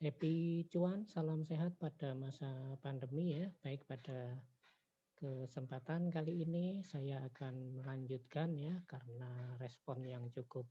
Happy cuan, salam sehat pada masa pandemi ya. Baik, pada kesempatan kali ini saya akan melanjutkan ya karena respon yang cukup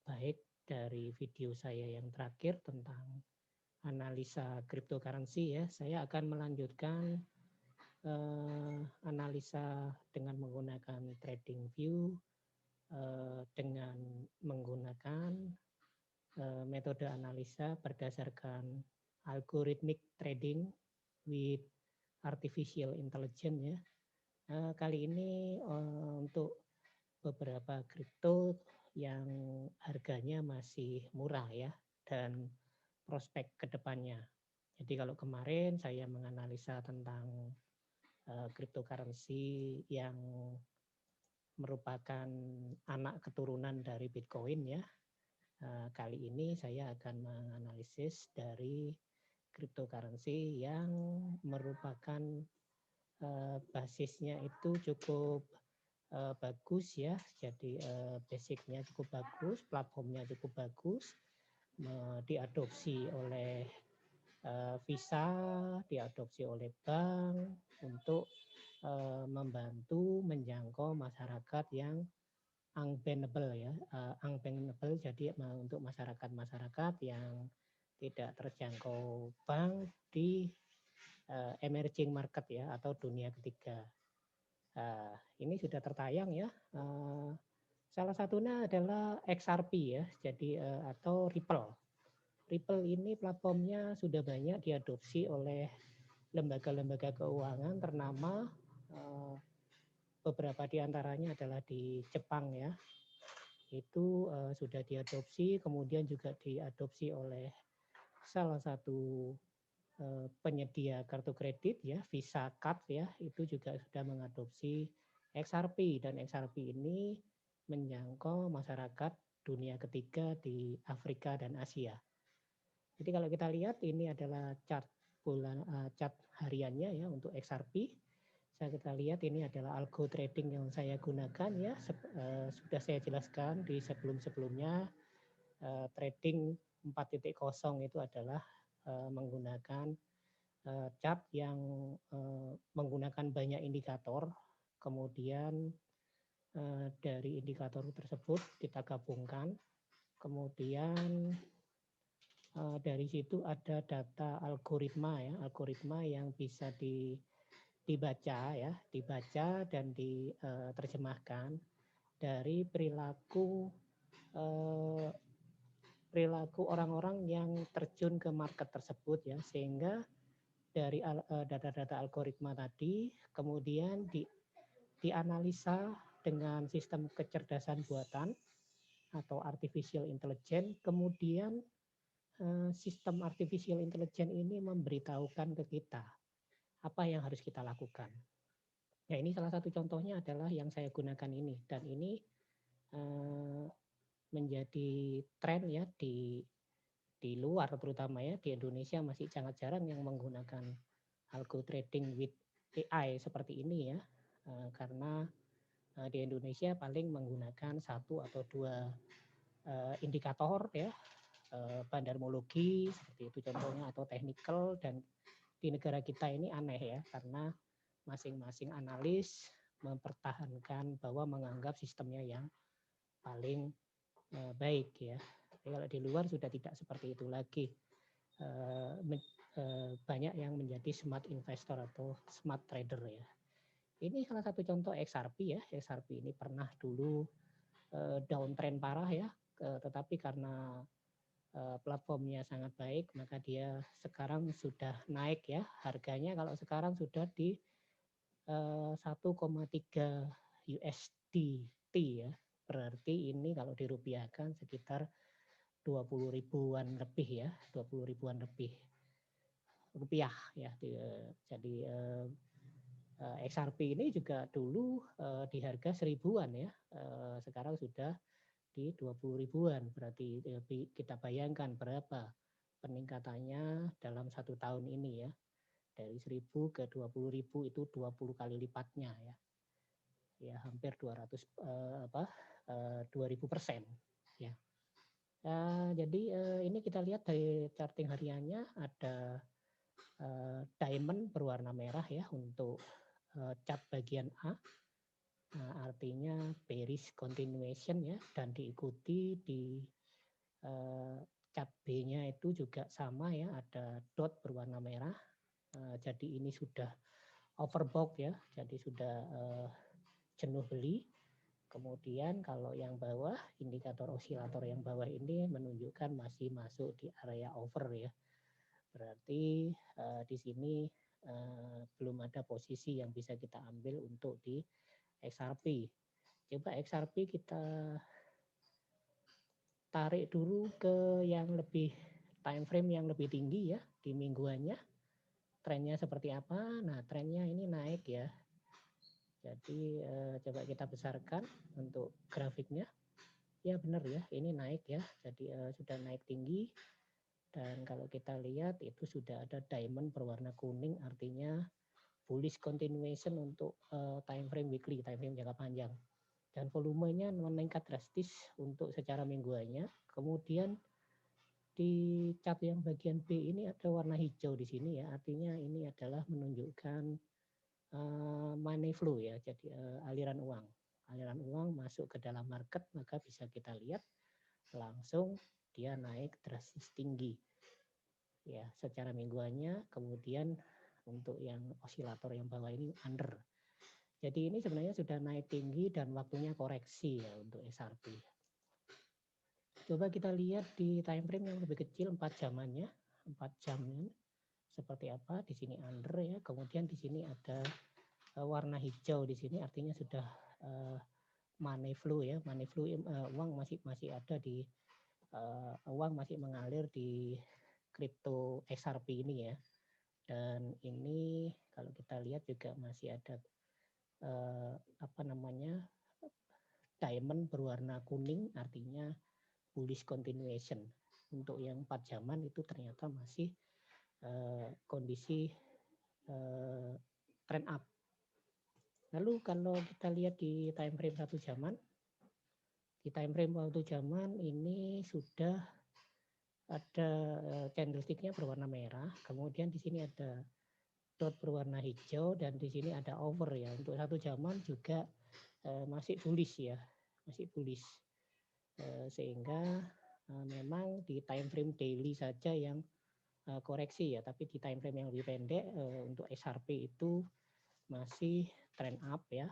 baik dari video saya yang terakhir tentang analisa cryptocurrency ya. Saya akan melanjutkan analisa dengan menggunakan TradingView dengan menggunakan metode analisa berdasarkan algorithmic trading with artificial intelligence ya. Kali ini untuk beberapa kripto yang harganya masih murah ya dan prospek kedepannya. Jadi kalau kemarin saya menganalisa tentang cryptocurrency yang merupakan anak keturunan dari Bitcoin ya. Kali ini saya akan menganalisis dari cryptocurrency yang merupakan basisnya itu cukup bagus ya. Jadi basicnya cukup bagus, platformnya cukup bagus, diadopsi oleh Visa, diadopsi oleh bank untuk membantu menjangkau masyarakat yang unbankable ya, unbankable jadi untuk masyarakat-masyarakat yang tidak terjangkau bank di emerging market ya atau dunia ketiga. Ini sudah tertayang ya. Salah satunya adalah XRP ya, jadi atau Ripple. Ripple ini platformnya sudah banyak diadopsi oleh lembaga-lembaga keuangan ternama. Beberapa di antaranya adalah di Jepang ya. Itu sudah diadopsi, kemudian juga diadopsi oleh salah satu penyedia kartu kredit ya, Visa Card ya, itu juga sudah mengadopsi XRP dan XRP ini menjangkau masyarakat dunia ketiga di Afrika dan Asia. Jadi kalau kita lihat ini adalah chart chart hariannya ya untuk XRP. Kita lihat ini adalah algo trading yang saya gunakan ya. Sudah saya jelaskan di sebelum-sebelumnya. Trading 4.0 itu adalah menggunakan chart yang menggunakan banyak indikator. Kemudian dari indikator tersebut kita gabungkan. Kemudian dari situ ada data algoritma ya, algoritma yang bisa dibaca ya, dibaca dan diterjemahkan dari perilaku orang-orang yang terjun ke market tersebut ya, sehingga dari data-data algoritma tadi kemudian dianalisa dengan sistem kecerdasan buatan atau artificial intelligence, kemudian sistem artificial intelligence ini memberitahukan ke kita apa yang harus kita lakukan. Ya, ini salah satu contohnya adalah yang saya gunakan ini, dan ini menjadi tren ya di luar, terutama ya di Indonesia masih sangat jarang yang menggunakan algo trading with AI seperti ini ya, karena di Indonesia paling menggunakan satu atau dua indikator ya, bandarmologi seperti itu contohnya, atau technical. Dan di negara kita ini aneh ya, karena masing-masing analis mempertahankan bahwa menganggap sistemnya yang paling baik ya. Tapi kalau di luar sudah tidak seperti itu lagi. Banyak yang menjadi smart investor atau smart trader ya. Ini salah satu contoh XRP ya. XRP ini pernah dulu downtrend parah ya, tetapi karena platformnya sangat baik maka dia sekarang sudah naik ya. Harganya kalau sekarang sudah di 1,3 USDT ya. Berarti ini kalau dirupiahkan sekitar 20 ribuan lebih ya, 20 ribuan lebih rupiah ya. Jadi XRP ini juga dulu di harga 1000-an ya, sekarang sudah di 20 ribuan. Berarti kita bayangkan berapa peningkatannya dalam 1 tahun ini ya, dari 1000 ke 20.000 itu 20 kali lipatnya ya, ya hampir 2000% ya. Jadi ini kita lihat dari charting hariannya ada diamond berwarna merah ya untuk chart bagian A. Nah, artinya bearish continuation ya, dan diikuti di chart B-nya itu juga sama ya, ada dot berwarna merah. Jadi ini sudah overbought ya, jadi sudah jenuh beli. Kemudian kalau yang bawah, indikator osilator yang bawah ini menunjukkan masih masuk di area over ya. Berarti di sini belum ada posisi yang bisa kita ambil untuk di XRP. Coba XRP kita tarik dulu ke yang lebih time frame yang lebih tinggi ya, di mingguannya. Trennya seperti apa? Nah, trennya ini naik ya. Jadi coba kita besarkan untuk grafiknya. Ya benar ya, ini naik ya. Jadi sudah naik tinggi. Dan kalau kita lihat itu sudah ada diamond berwarna kuning, artinya bullish continuation untuk time frame weekly, time frame jangka panjang. Dan volumenya meningkat drastis untuk secara mingguannya. Kemudian di chart yang bagian B ini ada warna hijau di sini ya, artinya ini adalah menunjukkan money flow ya, jadi aliran uang masuk ke dalam market, maka bisa kita lihat langsung dia naik drastis tinggi ya secara mingguannya. Kemudian untuk yang osilator yang bawah ini under. Jadi ini sebenarnya sudah naik tinggi dan waktunya koreksi ya untuk XRP. Coba kita lihat di time frame yang lebih kecil 4 jamannya. 4 jamnya seperti apa? Di sini under ya. Kemudian di sini ada warna hijau di sini, artinya sudah money flow ya. Money flow uang masih ada di uang masih mengalir di kripto XRP ini ya. Dan ini kalau kita lihat juga masih ada apa namanya, diamond berwarna kuning, artinya bullish continuation. Untuk yang 4 jaman itu ternyata masih kondisi trend up. Lalu kalau kita lihat di time frame 1 jaman, di time frame 1 jaman ini sudah ada candlesticknya berwarna merah, kemudian di sini ada dot berwarna hijau, dan di sini ada over ya. Untuk 1 jaman juga masih bullish ya, masih bullish. Sehingga memang di time frame daily saja yang koreksi ya, tapi di time frame yang lebih pendek untuk XRP itu masih trend up ya,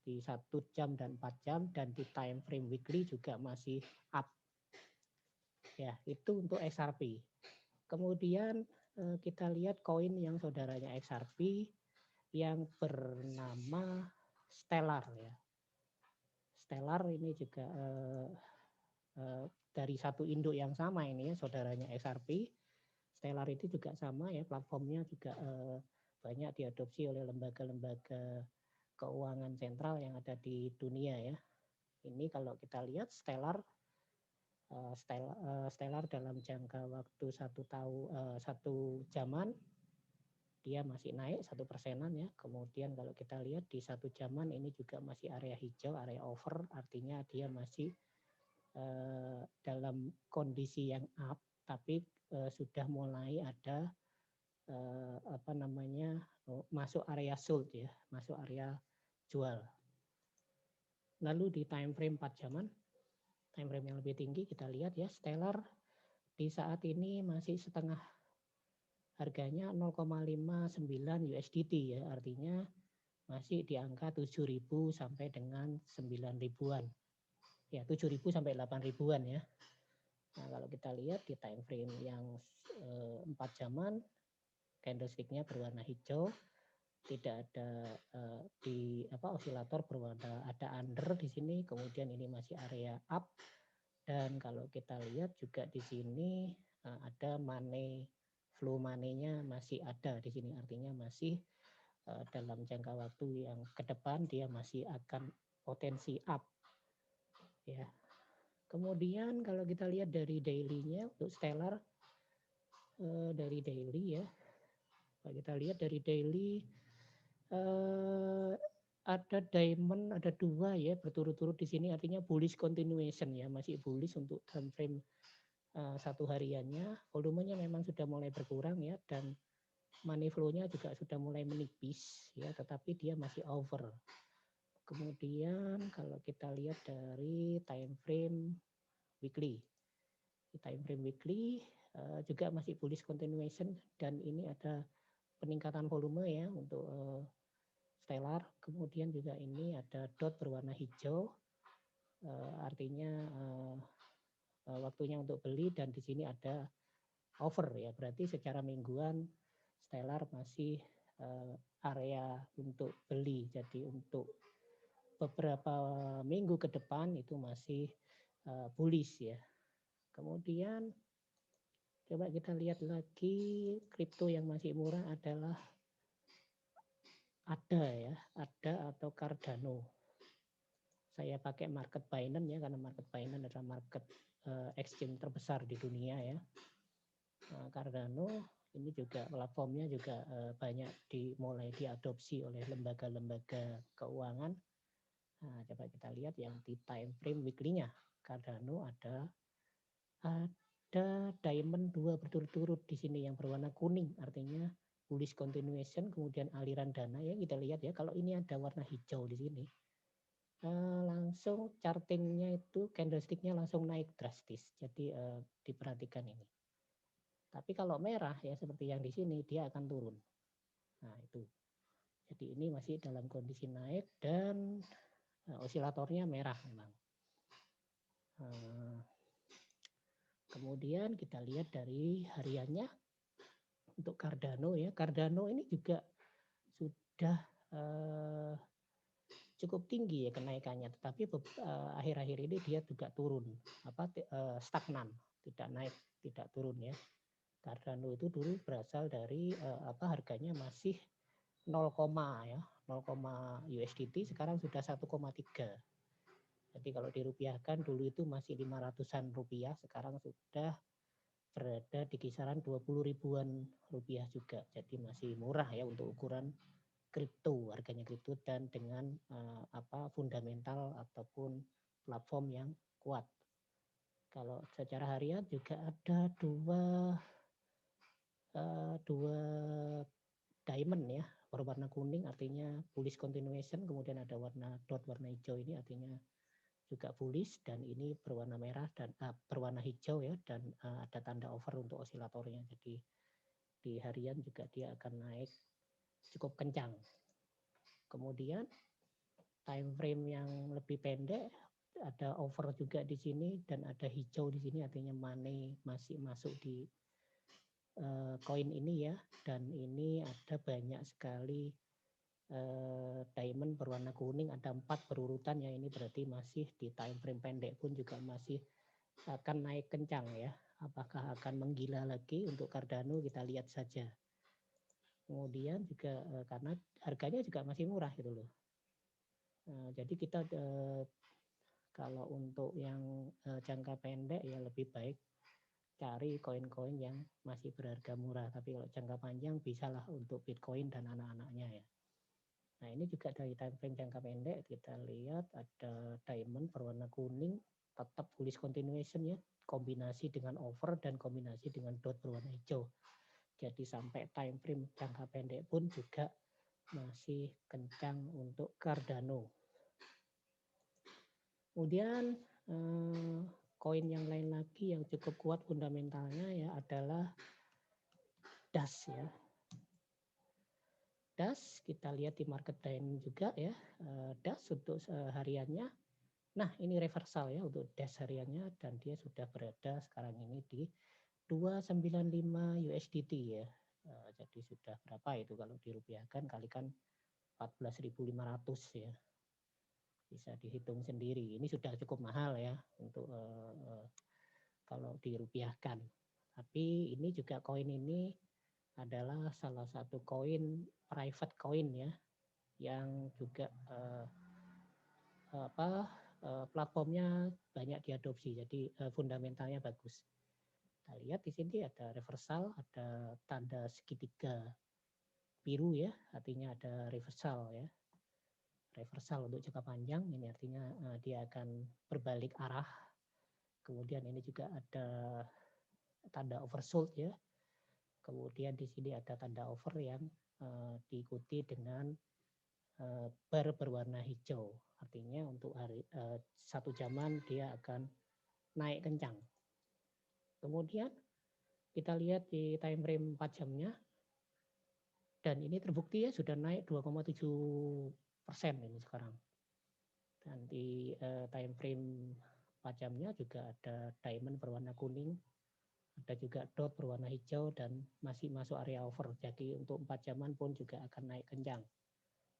di 1 jam dan 4 jam, dan di time frame weekly juga masih up. Ya, itu untuk XRP. Kemudian kita lihat koin yang saudaranya XRP yang bernama Stellar ya. Stellar ini juga dari satu induk yang sama ini ya, saudaranya XRP. Stellar itu juga sama ya, platformnya juga banyak diadopsi oleh lembaga-lembaga keuangan sentral yang ada di dunia ya. Ini kalau kita lihat Stellar dalam jangka waktu 1 jaman dia masih naik 1%-an ya. Kemudian kalau kita lihat di 1 jaman ini juga masih area hijau, area over, artinya dia masih dalam kondisi yang up, tapi sudah mulai ada apa namanya, masuk area sold ya, masuk area jual. Lalu di time frame 4 jaman, time frame yang lebih tinggi, kita lihat ya, Stellar di saat ini masih setengah, harganya 0,59 USDT ya, artinya masih di angka 7.000 sampai dengan 9.000-an. Ya, 7.000 sampai 8.000-an ya. Nah, kalau kita lihat di time frame yang 4 jaman, candlestick-nya berwarna hijau, tidak ada di osilator berwarna, ada under di sini, kemudian ini masih area up, dan kalau kita lihat juga di sini ada money flow, money-nya masih ada di sini, artinya masih dalam jangka waktu yang ke depan dia masih akan potensi up ya. Kemudian kalau kita lihat dari daily-nya untuk Stellar, dari daily ya, kalau kita lihat dari daily ada diamond, ada 2 ya berturut-turut di sini, artinya bullish continuation ya, masih bullish untuk time frame satu hariannya volumenya memang sudah mulai berkurang ya, dan money flow-nya juga sudah mulai menipis ya, tetapi dia masih over. Kemudian kalau kita lihat dari time frame weekly, di time frame weekly juga masih bullish continuation, dan ini ada peningkatan volume ya untuk stellar. Kemudian juga ini ada dot berwarna hijau, artinya waktunya untuk beli, dan di sini ada over ya, berarti secara mingguan stellar masih area untuk beli. Jadi untuk beberapa minggu ke depan itu masih bullish ya. Kemudian coba kita lihat lagi kripto yang masih murah adalah ADA atau Cardano. Saya pakai market Binance ya, karena market Binance adalah market exchange terbesar di dunia ya. Cardano ini juga platformnya juga banyak mulai diadopsi oleh lembaga-lembaga keuangan. Nah, coba kita lihat yang di time frame weekly-nya. Cardano ada diamond 2 berturut-turut di sini yang berwarna kuning, artinya bullish continuation, kemudian aliran dana ya, kita lihat ya, kalau ini ada warna hijau di sini. Langsung chartingnya itu candlestick-nya langsung naik drastis. Jadi diperhatikan ini. Tapi kalau merah ya seperti yang di sini, dia akan turun. Nah itu. Jadi ini masih dalam kondisi naik dan osilatornya merah memang. Kemudian kita lihat dari hariannya untuk Cardano ya. Cardano ini juga sudah cukup tinggi ya kenaikannya, tetapi akhir-akhir ini dia juga turun, stagnan, tidak naik, tidak turun ya. Cardano itu dulu berasal dari harganya masih 0, ya 0, USDT, sekarang sudah 1,3. Jadi kalau dirupiahkan dulu itu masih 500-an rupiah, sekarang sudah berada di kisaran 20 ribuan rupiah juga. Jadi masih murah ya untuk ukuran kripto, harganya kripto, dan dengan fundamental ataupun platform yang kuat. Kalau secara harian juga ada dua diamond ya, berwarna kuning artinya bullish continuation, kemudian ada warna dot warna hijau ini artinya juga bullish, dan ini berwarna merah dan berwarna hijau ya, dan ada tanda over untuk osilatornya. Jadi di harian juga dia akan naik cukup kencang. Kemudian time frame yang lebih pendek ada over juga di sini, dan ada hijau di sini artinya money masih masuk di koin ini ya, dan ini ada banyak sekali diamond berwarna kuning, ada 4 berurutan ya, ini berarti masih di time frame pendek pun juga masih akan naik kencang ya. Apakah akan menggila lagi untuk Cardano, kita lihat saja. Kemudian juga karena harganya juga masih murah gitu loh. Jadi kita kalau untuk yang jangka pendek ya lebih baik cari koin-koin yang masih berharga murah, tapi kalau jangka panjang bisalah untuk Bitcoin dan anak-anaknya ya. Nah ini juga dari time frame jangka pendek kita lihat ada diamond berwarna kuning, tetap bullish continuation ya, kombinasi dengan over dan kombinasi dengan dot berwarna hijau. Jadi sampai time frame jangka pendek pun juga masih kencang untuk Cardano. Kemudian koin yang lain lagi yang cukup kuat fundamentalnya ya adalah DAS ya. DAS kita lihat di market time juga ya, DAS untuk hariannya. Nah ini reversal ya untuk DAS hariannya, dan dia sudah berada sekarang ini di 295 USDT ya. Jadi sudah berapa itu kalau dirupiahkan, kalikan 14.500 ya. Bisa dihitung sendiri. Ini sudah cukup mahal ya untuk kalau dirupiahkan. Tapi ini juga koin ini adalah salah satu koin private coin ya, yang juga platformnya banyak diadopsi, jadi fundamentalnya bagus. Kita lihat di sini ada reversal, ada tanda segitiga biru ya, artinya ada reversal ya. Reversal untuk jangka panjang ini artinya dia akan berbalik arah. Kemudian ini juga ada tanda oversold ya. Kemudian di sini ada tanda over yang diikuti dengan bar berwarna hijau. Artinya untuk satu jaman dia akan naik kencang. Kemudian kita lihat di time frame 4 jamnya, dan ini terbukti ya sudah naik 2,7% ini sekarang. Dan di time frame 4 jamnya juga ada diamond berwarna kuning, ada juga dot berwarna hijau dan masih masuk area over. Jadi untuk 4 jaman pun juga akan naik kencang.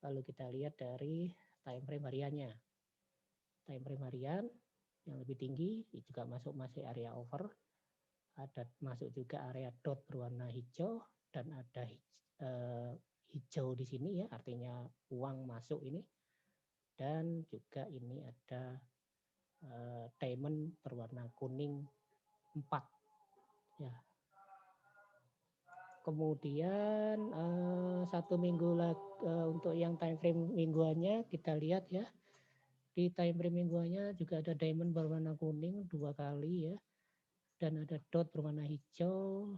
Lalu kita lihat dari time frame hariannya. Time frame harian yang lebih tinggi juga masuk area over. Ada masuk juga area dot berwarna hijau dan ada hijau di sini ya, artinya uang masuk ini. Dan juga ini ada diamond berwarna kuning 4 ya. Kemudian satu minggu lagi untuk yang time frame mingguannya kita lihat ya. Di time frame mingguannya juga ada diamond berwarna kuning 2 kali ya. Dan ada dot berwarna hijau,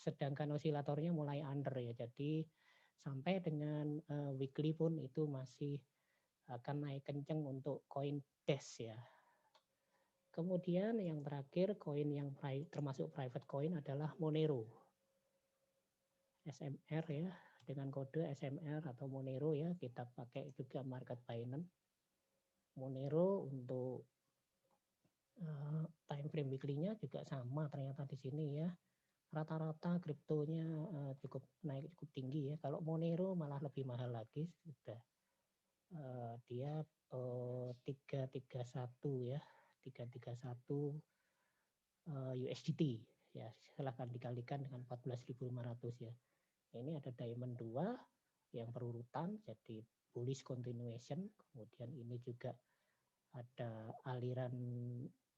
sedangkan osilatornya mulai under ya. Jadi sampai dengan weekly pun itu masih akan naik kenceng untuk koin Dash ya. Kemudian yang terakhir koin yang termasuk private coin adalah Monero. SMR ya, dengan kode SMR atau Monero ya, kita pakai juga market Binance. Monero untuk time frame weekly-nya juga sama ternyata di sini ya. Rata-rata kriptonya cukup naik cukup tinggi ya. Kalau Monero malah lebih mahal lagi, sudah dia 331 ya, 331 USDT ya. Silahkan dikalikan dengan 14.500 ya. Ini ada diamond 2 yang berurutan, jadi bullish continuation. Kemudian ini juga ada aliran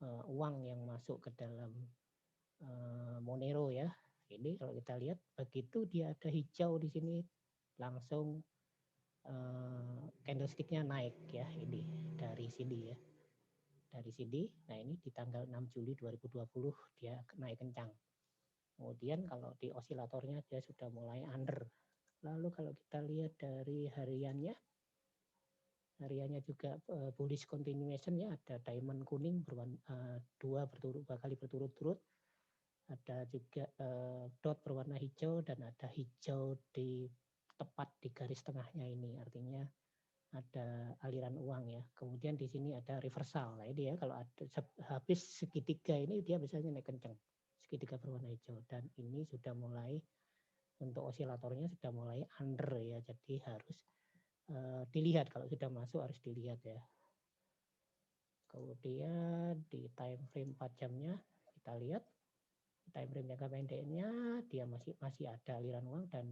uang yang masuk ke dalam Monero ya. Ini kalau kita lihat begitu dia ada hijau di sini langsung candlestick-nya naik ya, ini dari sini ya. Dari sini, nah ini di tanggal 6 Juli 2020 dia naik kencang. Kemudian kalau di osilatornya dia sudah mulai under. Lalu kalau kita lihat dari hariannya juga bullish continuation ya, ada diamond kuning dua kali berturut-turut. Ada juga dot berwarna hijau dan ada hijau di tepat di garis tengahnya ini, artinya ada aliran uang ya. Kemudian di sini ada reversal. Nah ini ya, kalau ada habis segitiga ini dia biasanya naik kencang. Segitiga berwarna hijau, dan ini sudah mulai untuk osilatornya sudah mulai under ya. Jadi harus dilihat, kalau sudah masuk harus dilihat ya. Kemudian di time frame 4 jamnya kita lihat time frame jangka pendeknya dia masih ada aliran uang dan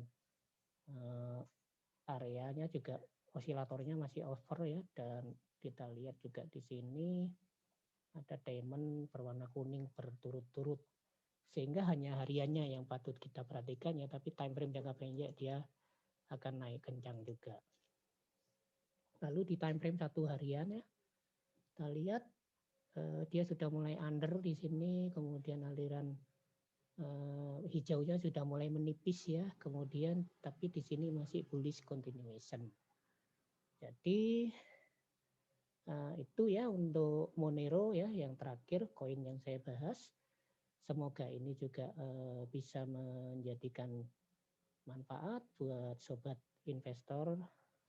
areanya juga osilatornya masih over ya. Dan kita lihat juga di sini ada diamond berwarna kuning berturut-turut, sehingga hanya hariannya yang patut kita perhatikan ya, tapi time frame jangka pendek dia akan naik kencang juga. Lalu di time frame 1 harian ya, kita lihat dia sudah mulai under di sini, kemudian aliran hijaunya sudah mulai menipis ya, kemudian tapi di sini masih bullish continuation. Jadi itu ya untuk Monero ya, yang terakhir koin yang saya bahas. Semoga ini juga bisa menjadikan manfaat buat sobat investor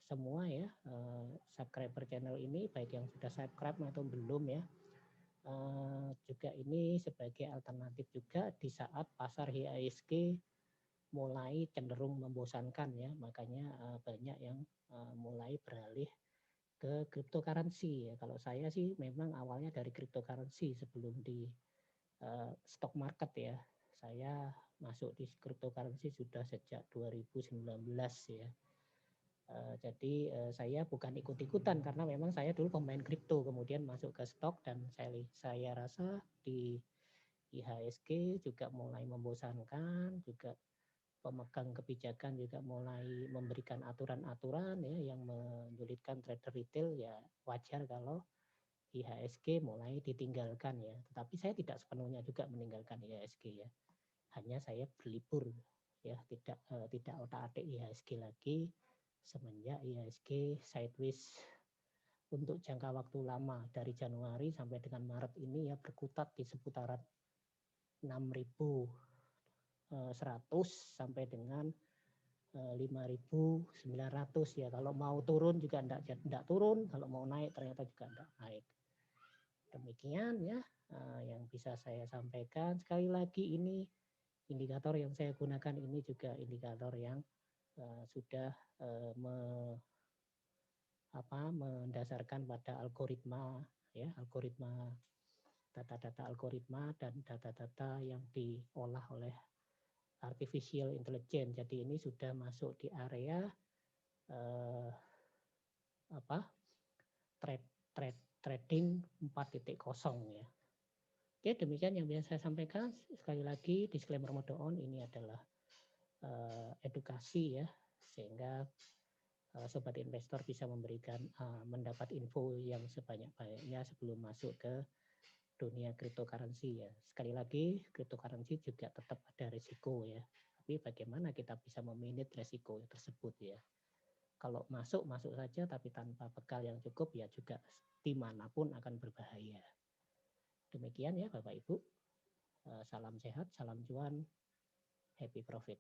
semua ya, subscriber channel ini, baik yang sudah subscribe atau belum ya. Juga ini sebagai alternatif juga di saat pasar IHSG mulai cenderung membosankan ya, makanya banyak yang mulai beralih ke cryptocurrency ya. Kalau saya sih memang awalnya dari cryptocurrency sebelum di stock market ya. Saya masuk di cryptocurrency sudah sejak 2019 ya. Jadi saya bukan ikut-ikutan, karena memang saya dulu pemain kripto kemudian masuk ke stok, dan saya rasa di IHSG juga mulai membosankan, juga pemegang kebijakan juga mulai memberikan aturan-aturan ya yang menyulitkan trader retail ya. Wajar kalau IHSG mulai ditinggalkan ya. Tetapi saya tidak sepenuhnya juga meninggalkan IHSG ya. Hanya saya berlibur ya, tidak otak-atik IHSG lagi semenjak IHSG sideways untuk jangka waktu lama dari Januari sampai dengan Maret ini ya, berkutat di seputaran 6.100 sampai dengan 5.900 ya. Kalau mau turun juga enggak turun, kalau mau naik ternyata juga enggak naik. Demikian ya yang bisa saya sampaikan. Sekali lagi ini indikator yang saya gunakan ini juga indikator yang sudah mendasarkan pada algoritma ya, algoritma data-data algoritma dan data-data yang diolah oleh artificial intelligence. Jadi ini sudah masuk di area trading 4.0 ya. Oke, demikian yang bisa saya sampaikan. Sekali lagi disclaimer mode on ini adalah edukasi ya, sehingga sobat investor bisa mendapat info yang sebanyak-banyaknya sebelum masuk ke dunia cryptocurrency ya. Sekali lagi, cryptocurrency juga tetap ada risiko ya. Tapi bagaimana kita bisa memanage risiko tersebut ya. Kalau masuk saja tapi tanpa bekal yang cukup ya juga dimanapun akan berbahaya. Demikian ya Bapak Ibu. Salam sehat, salam cuan, happy profit.